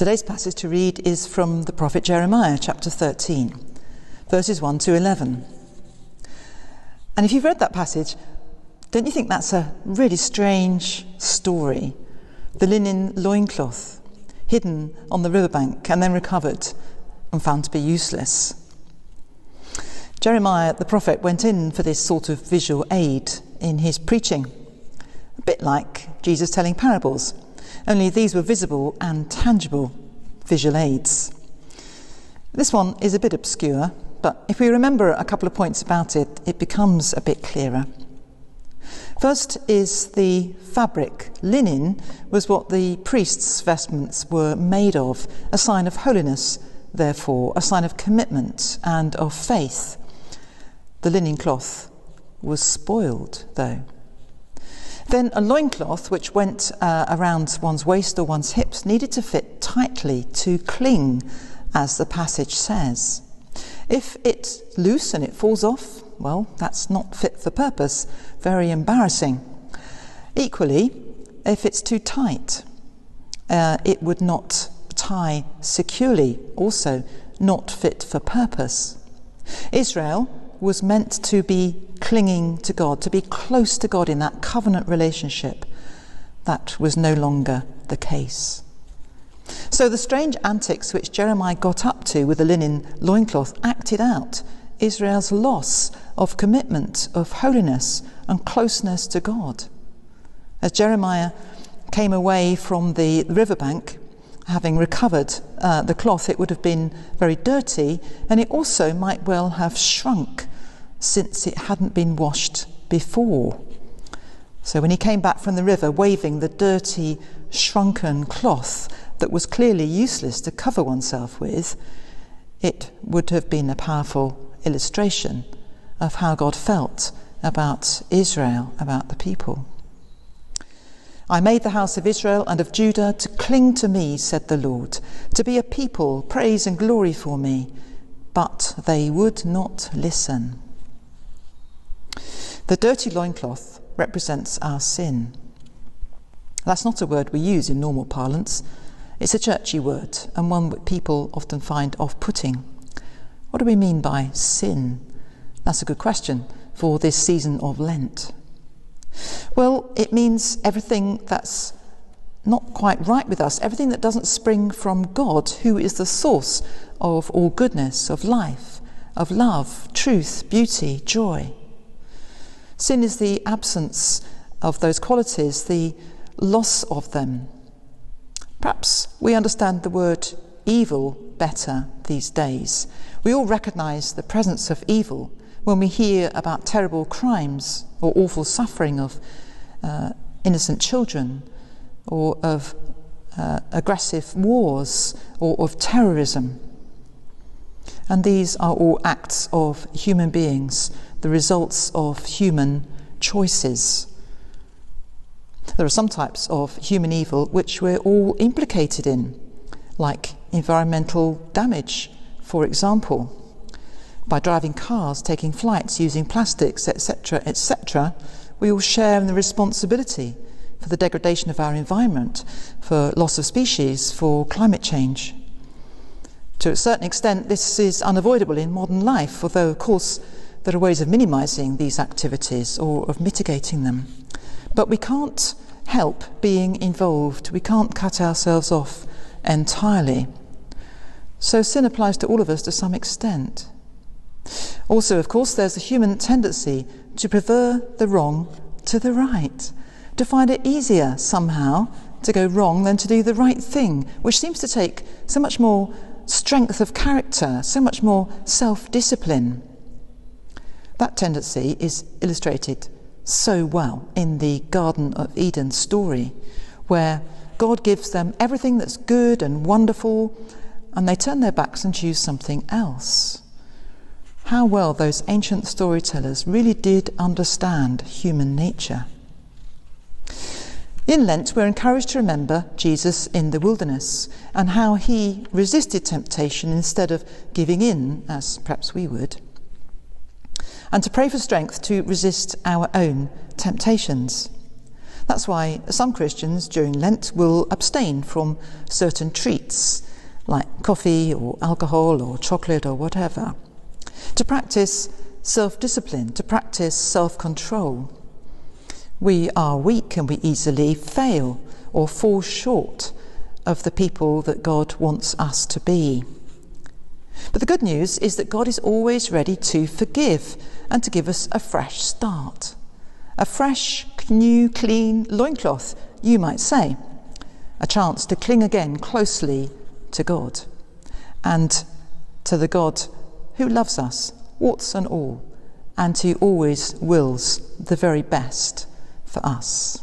Today's passage to read is from the prophet Jeremiah, chapter 13, verses 1 to 11. And if you've read that passage, don't you think that's a really strange story? The linen loincloth, hidden on the riverbank and then recovered and found to be useless. Jeremiah, the prophet, went in for this sort of visual aid in his preaching, a bit like Jesus telling parables, only these were visible and tangible visual aids. This one is a bit obscure, but if we remember a couple of points about it, it becomes a bit clearer. First is the fabric. Linen was what the priest's vestments were made of, a sign of holiness, therefore, a sign of commitment and of faith. The linen cloth was spoiled, though. Then a loincloth, which went around one's waist or one's hips, needed to fit tightly, to cling, as the passage says. If it's loose and it falls off, well, that's not fit for purpose, very embarrassing. Equally, if it's too tight, it would not tie securely, also not fit for purpose. Israel was meant to be clinging to God, to be close to God in that covenant relationship. That was no longer the case. So the strange antics which Jeremiah got up to with the linen loincloth acted out Israel's loss of commitment, of holiness and closeness to God. As Jeremiah came away from the riverbank, having recovered the cloth, it would have been very dirty, and it also might well have shrunk since it hadn't been washed before. So when he came back from the river waving the dirty, shrunken cloth that was clearly useless to cover oneself with, it would have been a powerful illustration of how God felt about Israel, about the people. I made the house of Israel and of Judah to cling to me, said the Lord, to be a people, praise and glory for me, but they would not listen. The dirty loincloth represents our sin. That's not a word we use in normal parlance. It's a churchy word, and one that people often find off-putting. What do we mean by sin? That's a good question for this season of Lent. Well, it means everything that's not quite right with us, everything that doesn't spring from God, who is the source of all goodness, of life, of love, truth, beauty, joy. Sin is the absence of those qualities, the loss of them. Perhaps we understand the word evil better these days. We all recognise the presence of evil when we hear about terrible crimes or awful suffering of innocent children, or of aggressive wars, or of terrorism. And these are all acts of human beings, the results of human choices. There are some types of human evil which we're all implicated in, like environmental damage, for example. By driving cars, taking flights, using plastics, etc., etc., we all share in the responsibility for the degradation of our environment, for loss of species, for climate change. To a certain extent, this is unavoidable in modern life, although, of course, there are ways of minimising these activities or of mitigating them. But we can't help being involved. We can't cut ourselves off entirely. So sin applies to all of us to some extent. Also, of course, there's a human tendency to prefer the wrong to the right, to find it easier somehow to go wrong than to do the right thing, which seems to take so much more strength of character, so much more self-discipline. That tendency is illustrated so well in the Garden of Eden story, where God gives them everything that's good and wonderful, and they turn their backs and choose something else. How well those ancient storytellers really did understand human nature. In Lent, we're encouraged to remember Jesus in the wilderness and how he resisted temptation instead of giving in, as perhaps we would, and to pray for strength to resist our own temptations. That's why some Christians during Lent will abstain from certain treats, like coffee or alcohol or chocolate or whatever, to practice self-discipline, to practice self-control. We are weak and we easily fail or fall short of the people that God wants us to be. But the good news is that God is always ready to forgive and to give us a fresh start. A fresh, new, clean loincloth, you might say. A chance to cling again closely to God and to the God who loves us, warts and all, and who always wills the very best for us.